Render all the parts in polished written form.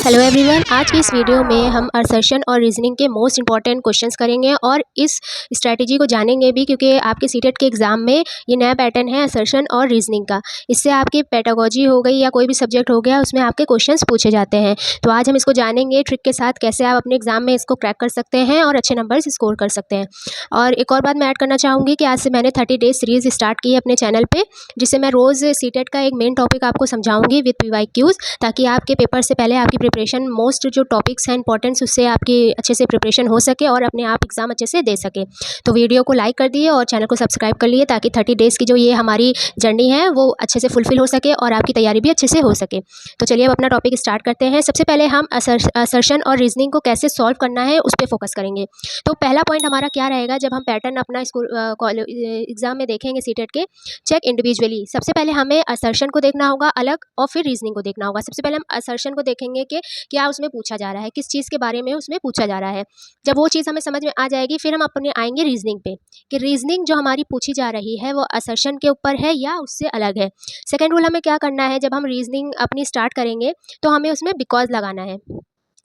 Hello everyone, आज की इस वीडियो में हम असर्शन और रीजनिंग के मोस्ट इंपॉर्टेंट क्वेश्चंस करेंगे और इस स्ट्रैटेजी को जानेंगे भी क्योंकि आपके सीटेट के एग्ज़ाम में ये नया पैटर्न है असर्शन और रीजनिंग का। इससे आपकी पेडागोजी हो गई या कोई भी सब्जेक्ट हो गया उसमें आपके क्वेश्चंस पूछे जाते हैं। तो आज हम इसको जानेंगे ट्रिक के साथ कैसे आप अपने एग्ज़ाम में इसको क्रैक कर सकते हैं और अच्छे नंबर्स स्कोर कर सकते हैं। और एक और बात मैं ऐड करना चाहूँगी कि आज से मैंने 30 डेज सीरीज़ स्टार्ट की है अपने चैनल पर, जिससे मैं रोज़ सीटेट का एक मेन टॉपिक आपको समझाऊँगी विद PYQs, ताकि आपके पेपर से पहले आपकी प्रिपरेशन मोस्ट जो टॉपिक्स हैं इंपॉर्टेंट्स उससे आपकी अच्छे से प्रिपरेशन हो सके और अपने आप एग्ज़ाम अच्छे से दे सके। तो वीडियो को लाइक कर दिए और चैनल को सब्सक्राइब कर लिए ताकि 30 डेज़ की जो ये हमारी जर्नी है वो अच्छे से फुलफिल हो सके और आपकी तैयारी भी अच्छे से हो सके। तो चलिए अब अपना टॉपिक स्टार्ट करते हैं। सबसे पहले हम असर्शन और रीजनिंग को कैसे सॉल्व करना है उस पर फोकस करेंगे। तो पहला पॉइंट हमारा क्या रहेगा, जब हम पैटर्न अपना स्कूल एग्ज़ाम में देखेंगे सीटेट के, चेक इंडिविजुअली। सबसे पहले हमें असर्शन को देखना होगा अलग और फिर रीजनिंग को देखना होगा। सबसे पहले हम असर्शन को देखेंगे कि क्या उसमें पूछा जा रहा है, किस चीज़ के बारे में उसमें पूछा जा रहा है। जब वो चीज़ हमें समझ में आ जाएगी फिर हम अपने आएंगे रीजनिंग पे कि रीजनिंग जो हमारी पूछी जा रही है वो असर्शन के ऊपर है या उससे अलग है। सेकंड रूल हमें क्या करना है, जब हम रीजनिंग अपनी स्टार्ट करेंगे तो हमें उसमें बिकॉज लगाना है।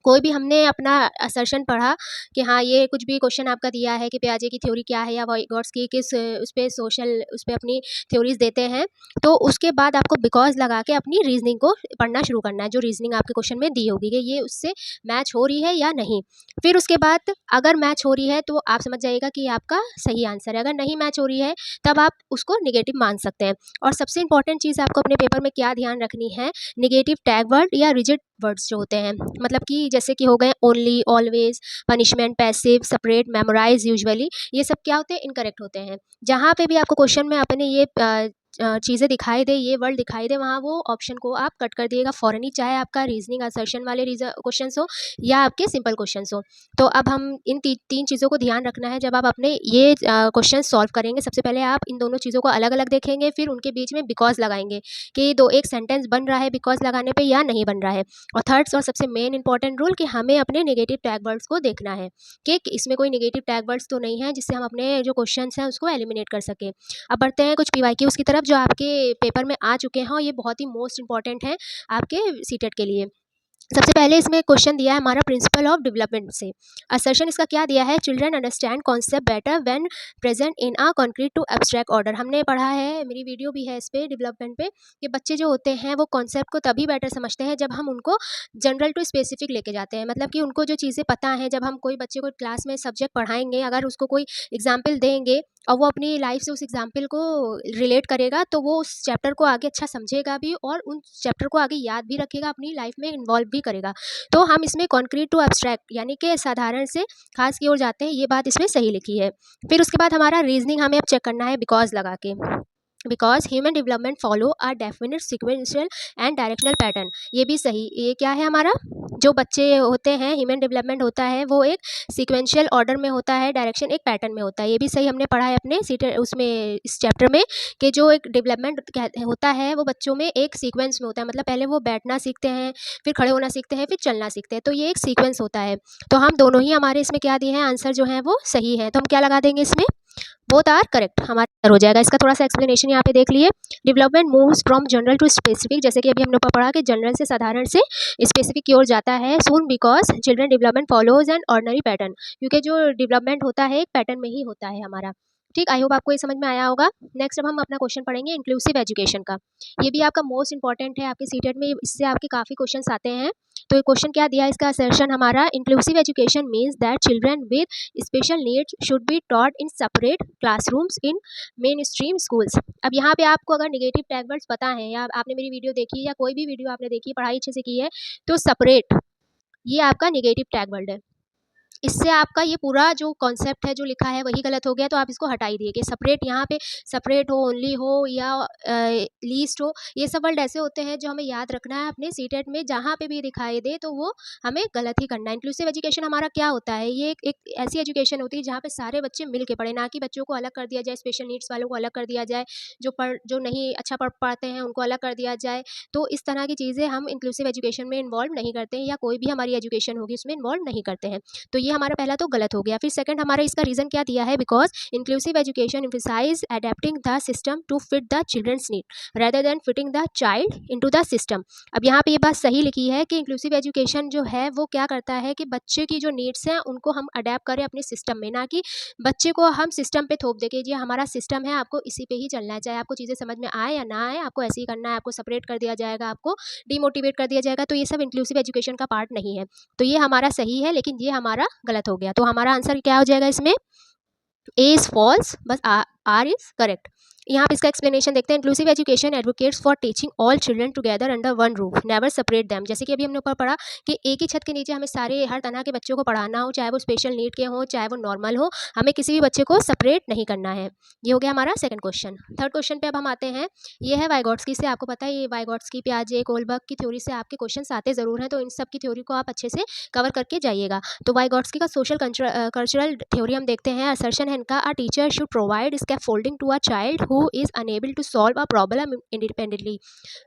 कोई भी हमने अपना असर्शन पढ़ा कि हाँ ये कुछ भी क्वेश्चन आपका दिया है कि पियाजे की थ्योरी क्या है या वाइगॉट्स्की किस उस पर सोशल उस पर अपनी थ्योरीज देते हैं, तो उसके बाद आपको बिकॉज लगा के अपनी रीजनिंग को पढ़ना शुरू करना है, जो रीजनिंग आपके क्वेश्चन में दी होगी कि ये उससे मैच हो रही है या नहीं। फिर उसके बाद अगर मैच हो रही है तो आप समझ जाइएगा कि ये आपका सही आंसर है। अगर नहीं मैच हो रही है तब आप उसको निगेटिव मान सकते हैं। और सबसे इंपॉर्टेंट चीज़ आपको अपने पेपर में क्या ध्यान रखनी है, निगेटिव टैग वर्ड या रिजिड वर्ड्स जो होते हैं, मतलब कि जैसे कि हो गए only, always, punishment, passive, separate, memorise, usually, ये सब क्या होते हैं, इनकरेक्ट होते हैं। जहाँ पे भी आपको क्वेश्चन में अपने ये चीज़ें दिखाई दे, ये वर्ड दिखाई दे, वहाँ वो ऑप्शन को आप कट कर दिएगा फ़ौरन ही, चाहे आपका रीजनिंग असर्शन वाले क्वेश्चन हो या आपके सिंपल क्वेश्चन हो। तो अब हम इन तीन चीज़ों को ध्यान रखना है जब आप अपने ये क्वेश्चन सॉल्व करेंगे। सबसे पहले आप इन दोनों चीज़ों को अलग अलग देखेंगे, फिर उनके बीच में बिकॉज लगाएंगे कि दो एक सेंटेंस बन रहा है बिकॉज लगाने पर या नहीं बन रहा है। और थर्ड्स और सबसे मेन इंपॉर्टेंट रूल कि हमें अपने नेगेटिव टैग वर्ड्स को देखना है कि इसमें कोई नेगेटिव टैग वर्ड्स तो नहीं है जिससे हम अपने जो क्वेश्चंस हैं उसको एलिमिनेट कर सके। अब बढ़ते हैं कुछ PYQs की तरफ जो आपके पेपर में आ चुके हैं और ये बहुत ही मोस्ट इंपॉर्टेंट हैं आपके सीटेट के लिए। सबसे पहले इसमें क्वेश्चन दिया है हमारा प्रिंसिपल ऑफ डेवलपमेंट से। असर्शन इसका क्या दिया है, children understand concept better when present in a concrete to abstract order. हमने पढ़ा है, मेरी वीडियो भी है इस पे डेवलपमेंट पे, कि बच्चे जो होते हैं वो कॉन्सेप्ट को तभी बेटर समझते हैं जब हम उनको जनरल टू स्पेसिफिक लेके जाते हैं। मतलब कि उनको जो चीज़ें पता हैं, जब हम कोई बच्चे को क्लास में सब्जेक्ट पढ़ाएंगे, अगर उसको कोई एग्जाम्पल देंगे और वो अपनी लाइफ से उस एग्जाम्पल को रिलेट करेगा तो वो उस चैप्टर को आगे अच्छा समझेगा भी और उन चैप्टर को आगे याद भी रखेगा, अपनी लाइफ में इन्वॉल्व भी करेगा। तो हम इसमें कॉन्क्रीट टू एब्स्ट्रैक्ट यानी कि साधारण से खास की ओर जाते हैं, ये बात इसमें सही लिखी है। फिर उसके बाद हमारा रीजनिंग हमें अब चेक करना है बिकॉज लगा के। Because human development follow a definite sequential and directional pattern, ये भी सही। ये क्या है हमारा, जो बच्चे होते हैं ह्यूमन डेवलपमेंट होता है वो एक सीक्वेंशियल ऑर्डर में होता है, डायरेक्शन एक पैटर्न में होता है। ये भी सही हमने पढ़ा है अपने सीट उसमें इस चैप्टर में कि जो एक डेवलपमेंट होता है वो बच्चों में एक सीक्वेंस में होता है। मतलब पहले वो बैठना सीखते हैं, फिर खड़े होना सीखते हैं, फिर चलना सीखते हैं, तो ये एक सीक्वेंस होता है। तो हम दोनों ही हमारे इसमें क्या दिए हैं, आंसर जो है वो सही है। तो हम क्या लगा देंगे इसमें, बोथ आर करेक्ट, हमारा हो जाएगा। इसका थोड़ा सा एक्सप्लेनेशन यहाँ पे देख लिए। Development moves from general to specific, जैसे कि अभी हमने पढ़ा कि जनरल से साधारण से स्पेसिफिक की ओर जाता है। सून because children development follows an ordinary pattern, क्योंकि जो डेवलपमेंट होता है एक पैटर्न में ही होता है हमारा। ठीक, आई होप आपको ये समझ में आया होगा। नेक्स्ट अब हम अपना क्वेश्चन पढ़ेंगे इंक्लूसिव एजुकेशन का। ये भी आपका मोस्ट इंपॉर्टेंट है आपके सीटेट में, इससे आपके काफ़ी क्वेश्चन आते हैं। तो ये क्वेश्चन क्या दिया है, इसका असर्शन हमारा, inclusive education means that children with special needs should be taught in separate classrooms in main stream schools. अब यहाँ पे आपको अगर नेगेटिव टैग वर्ड्स पता है या आपने मेरी वीडियो देखी है या कोई भी वीडियो आपने देखी, पढ़ाई अच्छे से की है, तो सेपरेट ये आपका नेगेटिव टैग वर्ड है। इससे आपका ये पूरा जो कॉन्सेप्ट है जो लिखा है वही गलत हो गया, तो आप इसको हटा ही दिए कि सेपरेट, यहाँ पे सेपरेट हो, ओनली हो या लीस्ट हो, ये सब वर्ड ऐसे होते हैं जो हमें याद रखना है अपने सीटेट में। जहाँ पे भी दिखाई दे तो वो हमें गलत ही करना है। इंक्लूसिव एजुकेशन हमारा क्या होता है, ये एक ऐसी एजुकेशन होती है जहाँ पे सारे बच्चे मिल के पढ़े, ना कि बच्चों को अलग कर दिया जाए, स्पेशल नीड्स वालों को अलग कर दिया जाए, जो नहीं अच्छा पढ़ पाते हैं उनको अलग कर दिया जाए। तो इस तरह की चीज़ें हम इंक्लूसिव एजुकेशन में इन्वॉल्व नहीं करते हैं, या कोई भी हमारी एजुकेशन होगी उसमें इन्वॉल्व नहीं करते हैं। तो ये हमारा पहला तो गलत हो गया। फिर सेकंड हमारा इसका रीज़न क्या दिया है, because inclusive education emphasise adapting the system to fit the children's need rather than fitting the child into the system. अब यहाँ पे ये बात सही लिखी है कि इंक्लूसिव एजुकेशन जो है वो क्या करता है कि बच्चे की जो नीड्स हैं उनको हम अडेप्ट करें अपने सिस्टम में, ना कि बच्चे को हम सिस्टम पे थोप दें कि ये हमारा सिस्टम है, आपको इसी पे ही चलना है, चाहे आपको चीज़ें समझ में आए या ना आए, आपको ऐसे ही करना है, आपको सेपरेट कर दिया जाएगा, आपको डिमोटिवेट कर दिया जाएगा। तो ये सब इंक्लूसिव एजुकेशन का पार्ट नहीं है। तो ये हमारा सही है, लेकिन ये हमारा गलत हो गया। तो हमारा आंसर क्या हो जाएगा इसमें, ए इज़ फॉल्स, बस आर इज़ करेक्ट। यहाँ पे इसका एक्सप्लेनेशन देखते हैं। Inclusive education advocates for teaching all children together under one roof, never separate them. जैसे कि अभी हमने ऊपर पढ़ा कि एक ही छत के नीचे हमें सारे हर तरह के बच्चों को पढ़ाना हो, चाहे वो स्पेशल नीड के हों, चाहे वो नॉर्मल हो, हमें किसी भी बच्चे को सेपरेट नहीं करना है। ये हो गया हमारा सेकंड क्वेश्चन। थर्ड क्वेश्चन पे अब हम आते हैं। ये है वाइगॉट्स्की से, आपको पता है ये वाइगॉट्स्की, पियाजे, कोलबर्ग की थ्योरी से आपके क्वेश्चन आते ज़रूर हैं, तो इन सब की थ्योरी को आप अच्छे से कवर करके जाइएगा। तो वाइगॉट्स्की का सोशल कल्चरल थ्योरी हम देखते हैं। असर्शन है इनका, a teacher should provide scaffolding to a child who is unable to solve a problem independently.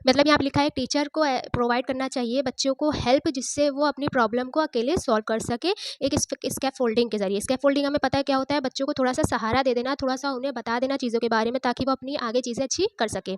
मतलब यहाँ पे लिखा है टीचर को प्रोवाइड करना चाहिए बच्चों को हेल्प, जिससे वो अपनी प्रॉब्लम को अकेले सॉल्व कर सके एक स्कैफोल्डिंग के जरिए। स्कैफोल्डिंग हमें पता है क्या होता है, बच्चों को थोड़ा सा सहारा दे देना, थोड़ा सा उन्हें बता देना चीज़ों के बारे में, ताकि वो अपनी आगे चीज़ें अच्छी कर सके।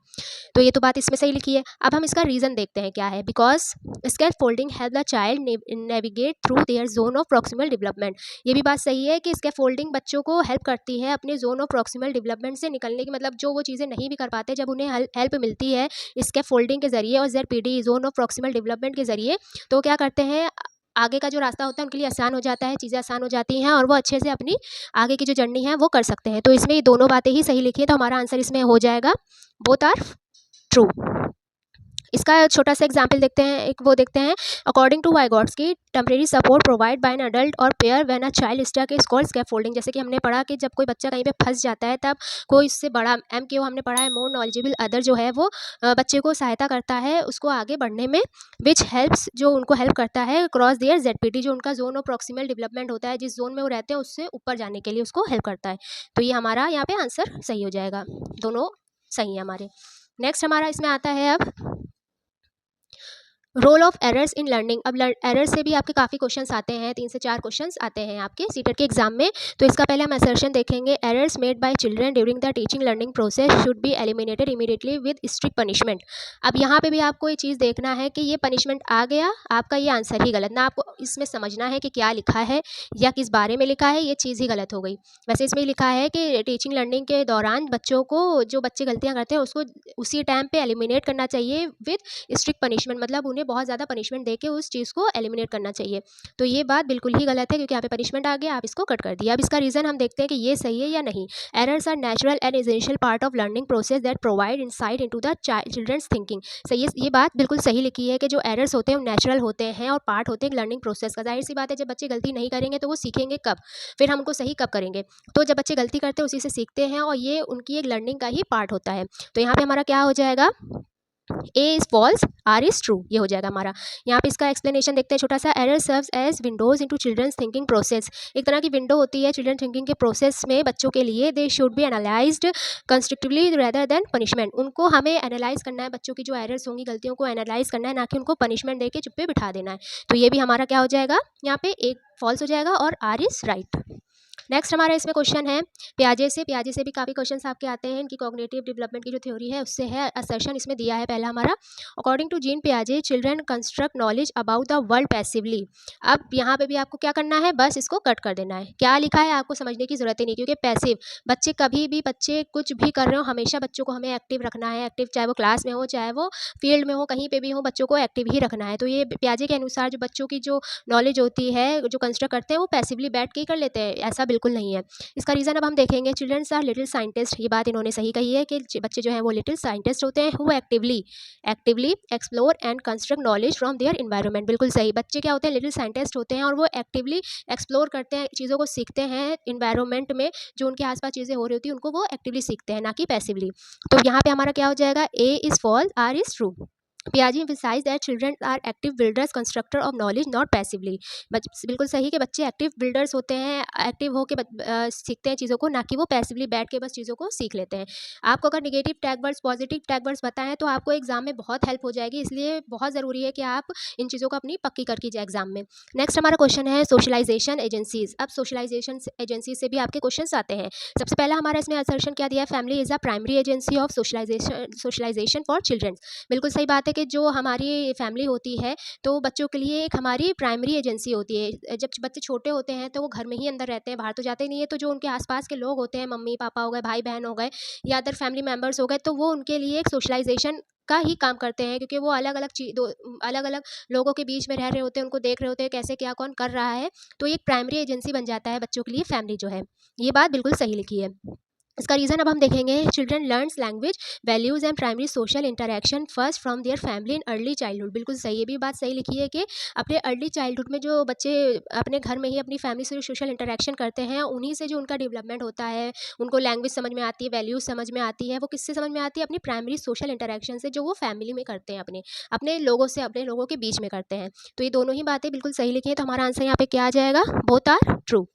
तो ये तो बात इसमें सही लिखी है। अब हम इसका रीज़न देखते हैं क्या है। Because scaffolding help the child navigate through their zone of proximal development. ये भी बात सही है कि स्कैफोल्डिंग बच्चों को हेल्प करती है अपने जोन ऑफ प्रॉक्सिमल डेवलपमेंट से निकलने की, मतलब जो वो चीज़ें नहीं भी कर पाते, जब उन्हें हेल्प मिलती है स्कैफोल्डिंग के जरिए और ZPD zone of proximal development के जरिए, तो क्या करते हैं, आगे का जो रास्ता होता है उनके लिए आसान हो जाता है, चीज़ें आसान हो जाती हैं और वो अच्छे से अपनी आगे की जो जर्नी है वो कर सकते हैं। तो इसमें ये दोनों बातें ही सही लिखी है, तो हमारा आंसर इसमें हो जाएगा बोथ आर ट्रू। इसका छोटा सा एग्जाम्पल देखते हैं, एक वो देखते हैं। According to Vygotsky, temporary support provide by an adult और peer when a child stuck is called scaffolding. जैसे कि हमने पढ़ा कि जब कोई बच्चा कहीं पे फंस जाता है, तब कोई इससे बड़ा MKO हमने पढ़ा है, मोर नॉलेजेबल अदर, जो है वो बच्चे को सहायता करता है उसको आगे बढ़ने में, विच हेल्प्स, जो उनको हेल्प करता है क्रॉस देयर ZPD, जो उनका जोन ऑफ प्रॉक्सिमल डेवलपमेंट होता है, जिस जोन में वो रहते हैं उससे ऊपर जाने के लिए उसको हेल्प करता है। तो ये हमारा यहाँ पे आंसर सही हो जाएगा, दोनों सही है हमारे। नेक्स्ट हमारा इसमें आता है अब role of errors in learning. अब एरर से भी आपके काफ़ी क्वेश्चंस आते हैं, 3 से 4 क्वेश्चंस आते हैं आपके सीटेट के एग्जाम में। तो इसका पहले हम असर्शन देखेंगे। Errors made by children during the teaching learning process should be eliminated immediately with strict punishment. अब यहाँ पे भी आपको ये चीज़ देखना है कि ये पनिशमेंट आ गया, आपका ये आंसर ही गलत, ना आपको इसमें समझना है कि क्या लिखा है या किस बारे में लिखा है, ये चीज़ ही गलत हो गई। वैसे इसमें लिखा है कि टीचिंग लर्निंग के दौरान बच्चों को, जो बच्चे गलतियाँ करते हैं उसको उसी टाइम पे एलिमिनेट करना चाहिए विद स्ट्रिक्ट पनिशमेंट, मतलब उन्हें बहुत ज़्यादा पनिशमेंट देके उस चीज़ को एलिमिनेट करना चाहिए। तो ये बात बिल्कुल ही गलत है, क्योंकि यहाँ पे पनिशमेंट आ गया, आप इसको कट कर दिया। अब इसका रीज़न हम देखते हैं कि ये सही है या नहीं। Errors are natural and essential part of learning process that provide insight into the children's thinking. सही है, ये बात बिल्कुल सही लिखी है कि जो एरर्स होते हैं वो नेचुरल होते हैं और पार्ट होते हैं लर्निंग प्रोसेस का। जाहिर सी बात है, जब बच्चे गलती नहीं करेंगे तो वो सीखेंगे कब, फिर हम उनको सही कब करेंगे। तो जब बच्चे गलती करते हैं उसी से सीखते हैं, और ये उनकी एक लर्निंग का ही पार्ट होता है। तो यहाँ पे हमारा क्या हो जाएगा, A is false, R is true, ये हो जाएगा हमारा। यहाँ पे इसका एक्सप्लेनेशन देखते हैं छोटा सा। Error serves as windows into children's thinking process. एक तरह की विंडो होती है चिल्ड्रन थिंकिंग के प्रोसेस में बच्चों के लिए। They should be analysed constructively rather than punishment. उनको हमें एनालाइज करना है, बच्चों की जो एरर्स होंगी, गलतियों को एनालाइज करना है, ना कि उनको पनिशमेंट दे के चुप्पे बिठा देना है। तो ये भी हमारा क्या हो जाएगा, यहाँ पे एक फॉल्स हो जाएगा और आर इज राइट। नेक्स्ट हमारा इसमें क्वेश्चन है पियाजे से भी काफ़ी क्वेश्चंस आपके आते हैं। इनकी कॉग्निटिव डेवलपमेंट की जो थ्योरी है उससे है। असर्शन इसमें दिया है पहला हमारा, अकॉर्डिंग टू जीन पियाजे children construct knowledge about the world passively. अब यहाँ पे भी आपको क्या करना है, बस इसको कट कर देना है। क्या लिखा है आपको समझने की जरूरत ही नहीं, क्योंकि पैसिव बच्चे कभी भी, बच्चे कुछ भी कर रहे हो, हमेशा बच्चों को हमें एक्टिव रखना है। एक्टिव चाहे वो क्लास में हो, चाहे वो फील्ड में हो, कहीं पे भी हो, बच्चों को एक्टिव ही रखना है। तो ये पियाजे के अनुसार जो बच्चों की जो नॉलेज होती है, जो कंस्ट्रक्ट करते हैं, वो पैसिवली बैठ के ही कर लेते हैं, ऐसा बिल्कुल नहीं है। इसका रीज़न अब हम देखेंगे। चिल्ड्रंस आर लिटिल साइंटिस्ट, ये बात इन्होंने सही कही है कि बच्चे जो हैं वो लिटिल साइंटिस्ट होते हैं। Who actively explore and construct knowledge from their environment. बिल्कुल सही, बच्चे क्या होते हैं, लिटिल साइंटिस्ट होते हैं और वो एक्टिवली एक्सप्लोर करते हैं, चीज़ों को सीखते हैं इन्वायरमेंट में, जो उनके आसपास चीज़ें हो रही होती हैं उनको वो एक्टिवली सीखते हैं, ना कि पैसिवली। तो यहाँ पे हमारा क्या हो जाएगा, A is false, R is true. पियाजी emphasized that children are active builders constructor of knowledge not passively. बिल्कुल सही कि बच्चे एक्टिव बिल्डर्स होते हैं, एक्टिव होकर सीखते हैं चीज़ों को, ना कि वो पैसिवली बैठ के बस चीज़ों को सीख लेते हैं। आपको अगर negative tag words positive tag words बताएं तो आपको एग्जाम में बहुत हेल्प हो जाएगी, इसलिए बहुत ज़रूरी है कि आप इन चीज़ों को अपनी पक्की कर कीजिए एग्जाम में। नेक्स्ट हमारा क्वेश्चन है सोशलाइजेशन एजेंसीज। अब सोशलाइजेशन एजेंसी से भी आपके क्वेश्चन आते हैं। सबसे पहला हमारा इसमें असर्शन क्या दिया है, family is a primary agency of socialisation for children. बिल्कुल सही बात है कि जो हमारी फैमिली होती है तो बच्चों के लिए एक हमारी प्राइमरी एजेंसी होती है। जब बच्चे छोटे होते हैं तो वो घर में ही अंदर रहते हैं, बाहर तो जाते नहीं है, तो जो उनके आसपास के लोग होते हैं, मम्मी पापा हो गए, भाई बहन हो गए या अदर फैमिली मेम्बर्स हो गए, तो वो उनके लिए एक सोशलाइजेशन का ही काम करते हैं, क्योंकि वो अलग अलग चीज अलग अलग लोगों के बीच में रह रहे होते हैं, उनको देख रहे होते हैं कैसे क्या कौन कर रहा है। तो ये एक प्राइमरी एजेंसी बन जाता है बच्चों के लिए फैमिली जो है। ये बात बिल्कुल सही लिखी है। इसका रीज़न अब हम देखेंगे, children learns language values and primary social interaction first from their family in early childhood. बिल्कुल सही, ये भी बात सही लिखी है कि अपने अर्ली चाइल्डहुड में जो बच्चे अपने घर में ही अपनी फैमिली से जो सोशल इंटरेक्शन करते हैं, उन्हीं से जो उनका डेवलपमेंट होता है, उनको लैंग्वेज समझ में आती है, वैल्यूज़ समझ में आती है। वो किससे समझ में आती है, अपनी प्राइमरी सोशल इंटरेक्शन से, जो वो फैमिली में करते हैं, अपने अपने लोगों से, अपने लोगों के बीच में करते हैं। तो ये दोनों ही बातें बिल्कुल सही लिखी हैं, तो हमारा आंसर यहाँ पे क्या आ जाएगा, both are true.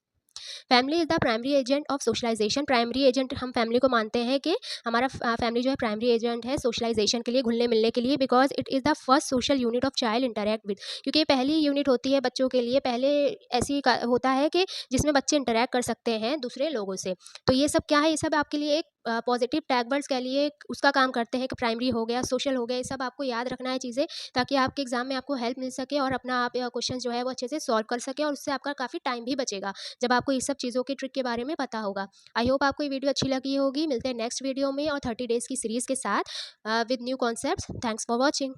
Family is the primary agent of socialisation. Primary agent हम फैमिली को मानते हैं कि हमारा फैमिली जो है प्राइमरी एजेंट है सोशलाइजेशन के लिए, घुलने मिलने के लिए, because it is the first social unit of child interact with. क्योंकि ये पहली यूनिट होती है बच्चों के लिए, पहले ऐसी होता है कि जिसमें बच्चे इंटरेक्ट कर सकते हैं दूसरे लोगों से। तो ये सब क्या है, ये सब आपके लिए एक पॉजिटिव टैग वर्ड्स कह लिए उसका काम करते हैं कि प्राइमरी हो गया, सोशल हो गया, ये सब आपको याद रखना है चीज़ें, ताकि आपके एग्जाम में आपको हेल्प मिल सके और अपना आप क्वेश्चन जो है वो अच्छे से सॉल्व कर सके, और उससे आपका काफ़ी टाइम भी बचेगा जब आपको इस सब चीज़ों की ट्रिक के बारे में पता होगा। आई होप आपको ये वीडियो अच्छी लगी होगी। मिलते हैं नेक्स्ट वीडियो में और 30 डेज़ की सीरीज़ के साथ with new concepts. Thanks for watching.